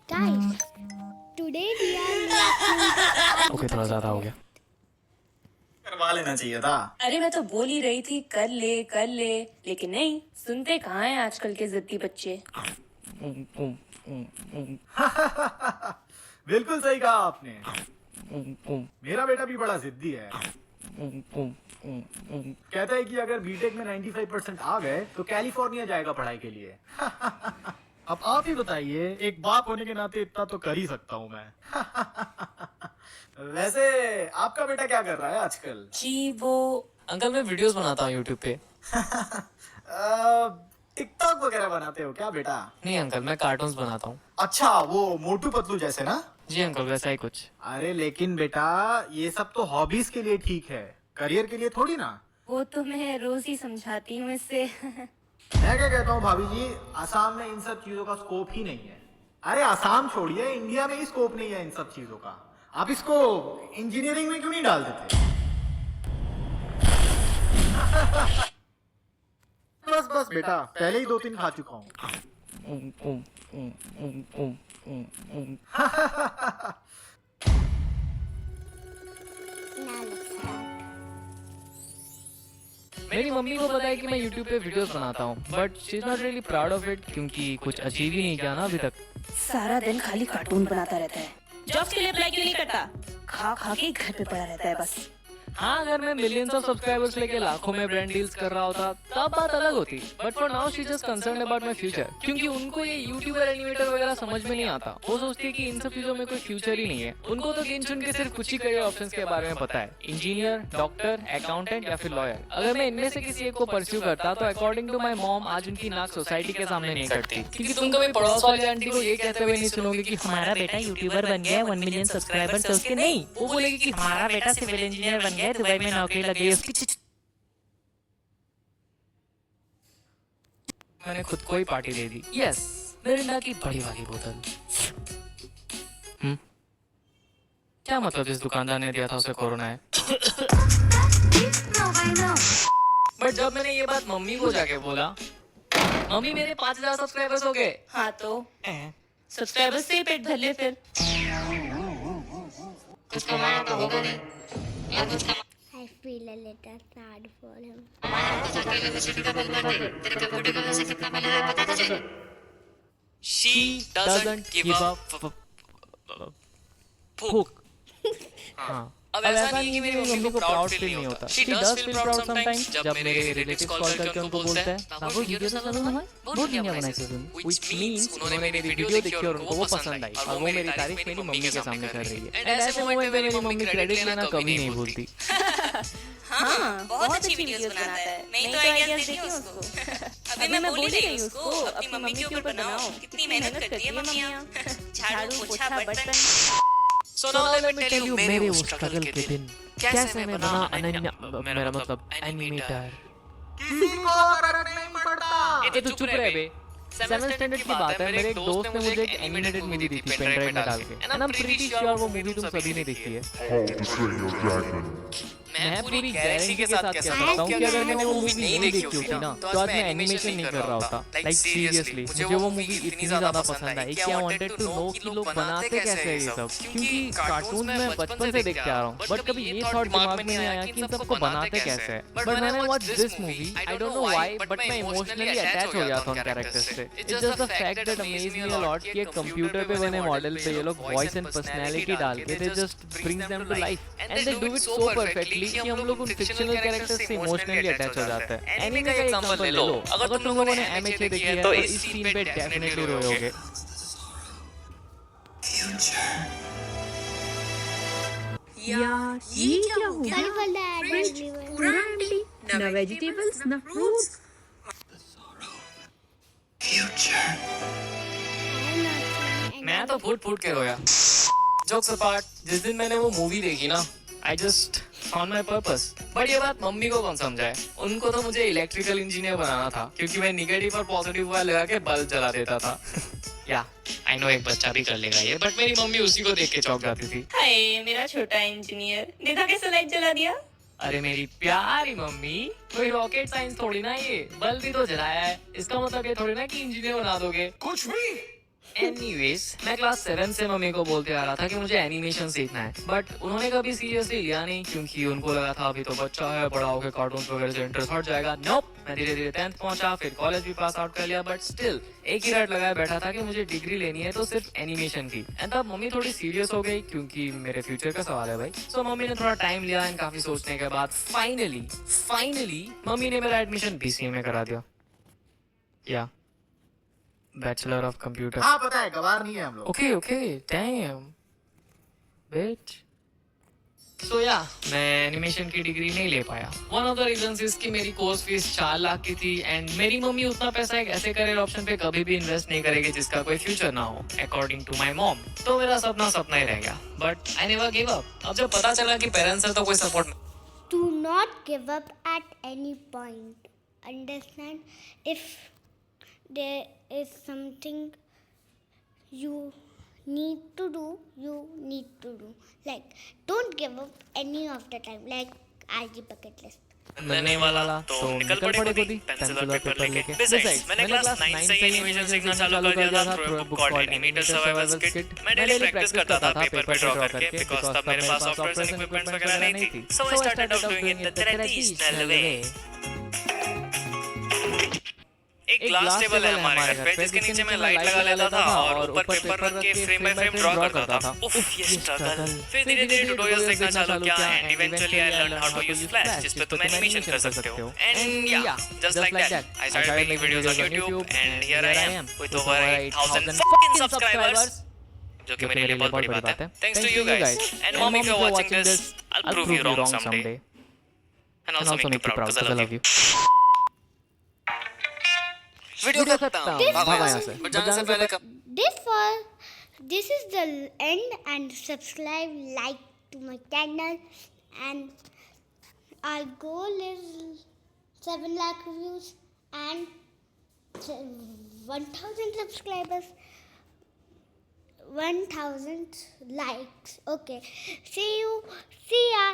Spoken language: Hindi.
Guys, today we are reacting okay थोड़ा ज्यादा हो गया। करवा लेना चाहिए था। अरे मैं तो बोल ही रही थी कर ले लेकिन नहीं सुनते कहाँ हैं आजकल के जिद्दी बच्चे। बिल्कुल सही कहा आपने। मेरा बेटा भी बड़ा जिद्दी है। कहता है कि अगर बीटेक में 95% आ गए तो कैलिफोर्निया जाएगा पढ़ाई के लिए। अब आप ही बताइए, एक बाप होने के नाते इतना तो कर ही सकता हूँ मैं। वैसे आपका बेटा क्या कर रहा है आजकल? जी वो अंकल मैं वीडियोस बनाता हूँ यूट्यूब पे। टिकटॉक वगैरह बनाते हो क्या बेटा? नहीं अंकल मैं कार्टून्स बनाता हूँ। अच्छा, वो मोटू पतलू जैसे ना? जी अंकल वैसा ही कुछ। अरे लेकिन बेटा ये सब तो हॉबीज के लिए ठीक है, करियर के लिए थोड़ी ना। वो तो मैं रोज ही समझाती हूँ इससे। मैं क्या कहता हूँ भाभी जी, असम में इन सब चीजों का स्कोप ही नहीं है। अरे असम छोड़िए, इंडिया में ही स्कोप नहीं है इन सब चीजों का। आप इसको इंजीनियरिंग में क्यों नहीं डाल देते? बस बस बेटा, पहले ही 2-3 खा चुका हूँ। now let's start. मेरी मम्मी को पता है कि मैं यूट्यूब पे वीडियोस बनाता हूँ, but she is not really proud of it क्योंकि कुछ अचीव ही नहीं किया ना अभी तक। सारा दिन खाली कार्टून बनाता रहता है, जॉब्स के लिए अप्लाई क्यों नहीं करता? खा खा के घर पे पड़ा रहता है बस। हाँ अगर मैं मिलियंस ऑफ सब्सक्राइबर्स लेके लाखों में ब्रांड डील्स कर रहा होता तब बात अलग होती, but for now she just concerned about my future क्योंकि उनको ये यूट्यूबर एनिमेटर वगैरह समझ में नहीं आता। वो सोचती है कि इन सब चीजों में कोई फ्यूचर ही नहीं है। उनको तो गिन चुन के सिर्फ कुछ ही करियर ऑप्शंस के बारे में पता है, इंजीनियर, डॉक्टर, अकाउंटेंट या फिर लॉयर। अगर मैं इनमें से किसी एक को परस्यू करता तो अकॉर्डिंग टू माय मॉम आज उनकी नाक सोसाइटी के सामने नहीं कटती, क्योंकि तुम कभी पड़ोस वाली आंटी को ये कहते हुए नहीं सुनोगे कि हमारा बेटा यूट्यूबर बन गया है, 1 मिलियन सब्सक्राइबर्स है उसके। नहीं, वो बोलेगी कि हमारा बेटा सिविल इंजीनियर बन गया है, दुबई में नौकरी लग गई उसकी। मैंने खुद को ही पार्टी दे दी। यस, मिरिंडा की बड़ी वाली बोतल। क्या मतलब इस दुकानदार ने दिया था उसे कोरोना है। बट जब मैंने ये बात मम्मी को जाके बोला, मम्मी मेरे 5000 सब्सक्राइबर्स हो गए। हाँ तो सब्सक्राइबर्स से ही पेट भर ले फिर। कुछ कमाया तो होगा नहीं। I feel a little sad for him. She doesn't give a fuck. हाँ, अब ऐसा नहीं कि मेरी मम्मी को प्राउड फील नहीं होता। She does feel proud sometimes जब मेरे रिलेटिव्स कॉल करके उनको बोलते हैं बाबू वीडियो तो चलो ना, बहुत बढ़िया बनाई तुमने, which means उन्होंने मेरी वीडियो देखी और उनको वो पसंद आई और वो मेरी तारीफ मेरी मम्मी के सामने कर रही है। एंड ऐसे मोमेंट में मेरी मम्मी क्रेडिट लेना कभी नहीं भूलती। हाँ बहुत अच्छी वीडियोस बनाता है, मैं तो आइडियाज देती हूँ उसको। अभी मैं बोल ही रही हूँ उसको अपनी मम्मी के ऊपर बनाओ, कितनी मेहनत करती है मम्मियाँ। झाड़ू पोछा बर्तन। So now let me tell you मेरे वो स्ट्रगल के दिन कैसे मैं बना अनन्या, मेरा मतलब एनिमेटर। किसी को फर्क नहीं पड़ता। ये तो चुप रहे बे। 7th स्टैंडर्ड की बात है, मेरे एक दोस्त ने मुझे एक एनिमेटेड मूवी दी थी पेन ड्राइव में डाल के, and I am pretty sure वो मूवी तुम सभी ने देखी है। मैं पूरी गारंटी के साथ कह सकता हूँ कि अगर मैंने वो मूवी नहीं देखी होती ना तो आज मैं एनिमेशन नहीं कर रहा होता। लाइक सीरियसली मुझे वो मूवी इतनी ज्यादा पसंद आई कि आई वांटेड टू नो कि लोग बनाते कैसे हैं ये सब, क्योंकि कार्टून मैं बचपन से देखते आ रहा हूँ बट कभी ये थॉट दिमाग में नहीं आया कि इन सबको बनाते कैसे हैं। बट मैंने watch this movie, I don't know why but मैं इमोशनली अटैच हो गया था उन कैरेक्टर्स से। It's just the fact that amaze me a lot कि एक कंप्यूटर पे बने मॉडल पे ये लोग वॉइस एंड पर्सनालिटी डाल के दे just brings them to life and they do it so perfectly कि हम लोग उन फिक्शनल कैरेक्टर्स से इमोशनली अटैच हो जाते हैं। एनीमे का एग्जांपल ले लो, अगर तुम लोगों ने एमएचए देखी है तो इस सीन पे डेफिनेटली रोओगे। यार ये क्या हो गया? Sorry for that. फ्रिज पूरा एम्प्टी, ना वेजिटेबल्स ना फ्रूट्स। मैं तो फूट फूट के रोया। जोक्स अपार्ट, जिस दिन मैंने वो मूवी देखी ना I just found my purpose. But ये बात मम्मी को कौन समझाए, उनको तो मुझे इलेक्ट्रिकल इंजीनियर बनाना था क्योंकि मैं नेगेटिव और पॉजिटिव वायर लगा के बल्ब जला देता था। या आई नो एक बच्चा भी कर लेगा ये, बट मेरी मम्मी उसी को देख के चौंक जाती थी। हाय मेरा छोटा इंजीनियर, देखा कैसे लाइट जला दिया। अरे मेरी प्यारी मम्मी, कोई रॉकेट साइंस थोड़ी ना, ये बल्ब भी तो जलाया है, इसका मतलब ये थोड़ी ना कि इंजीनियर बना दोगे। कुछ भी एनीवेज, मैं क्लास 7 से मम्मी को बोलते आ रहा था कि मुझे एनिमेशन सीखना है, बट उन्होंने कभी सीरियसली लिया नहीं क्योंकि उनको लगा था अभी तो बच्चा है, बड़ा होकर कार्टून वगैरह से इंटरेस्ट हट जाएगा। नोप, मैं धीरे धीरे 10th पहुंचा, फिर कॉलेज भी पास आउट कर लिया, बट स्टिल एक ही रट लगाया बैठा था कि मुझे डिग्री लेनी है तो सिर्फ एनिमेशन की। एंड तब मम्मी थोड़ी सीरियस हो गई क्योंकि मेरे फ्यूचर का सवाल है भाई। सो मम्मी ने थोड़ा टाइम लिया एंड काफी सोचने के बाद फाइनली मम्मी ने मेरा एडमिशन BCA में करा दिया, या बैचलर ऑफ कंप्यूटर। हाँ पता है, गवार नहीं है हम लोग। ओके डैम बिच। सो या मैं एनिमेशन की डिग्री नहीं ले पाया। One of the reasons is कि मेरी कोर्स फीस 4 लाख की थी एंड मेरी मम्मी उतना पैसा एक ऐसे करियर ऑप्शन पे कभी भी इन्वेस्ट नहीं करेगी जिसका कोई फ्यूचर ना हो, अकॉर्डिंग टू माय मॉम। तो मेरा सपना ही रह गया, but I never give up. अब जब पता चला कि पेरेंट्स है तो कोई support Do not give up at any point. Understand? If there is something you need to do, you need to do. Like, don't give up any of the time. Like, RG bucket list. मिलने वाला तो निकल पड़े खुदी पेंसिल और पेपर लेके। Besides, मैंने क्लास 9 से ही एनिमेशन सीखना चालू कर दिया था through book called animator survival kit. मैं डेली प्रैक्टिस करता था पेपर पे ड्रॉ करके, बिकॉज़ तब मेरे पास सॉफ्टवेयर एंड इक्विपमेंट्स वगैरह नहीं थी। So I started out doing it the traditional way. एक ग्लास टेबल है हमारे घर पे जिसके नीचे मैं लाइट लगा लेता था और ऊपर पेपर रख के फ्रेम बाय फ्रेम ड्रॉ करता था। उफ, ये स्ट्रगल। फिर धीरे धीरे ट्यूटोरियल्स देखना चालू किया and eventually I learn how to use Flash, जिस पे तुम एनिमेशन कर सकते हो। एंड या just like that I started making videos on YouTube and here I am with over 8000 fucking subscribers, जो कि मेरे लिए बहुत बड़ी बात है। Thanks to you guys and mom, if you're watching this, I'll prove you wrong someday and also make you proud because I love you. Video खत्म। भागा यहाँ से। बट जाने से पहले This is the end, and subscribe, like to my channel, and our goal is 7 lakh views and 1000 subscribers, 1000 likes. Okay, see ya.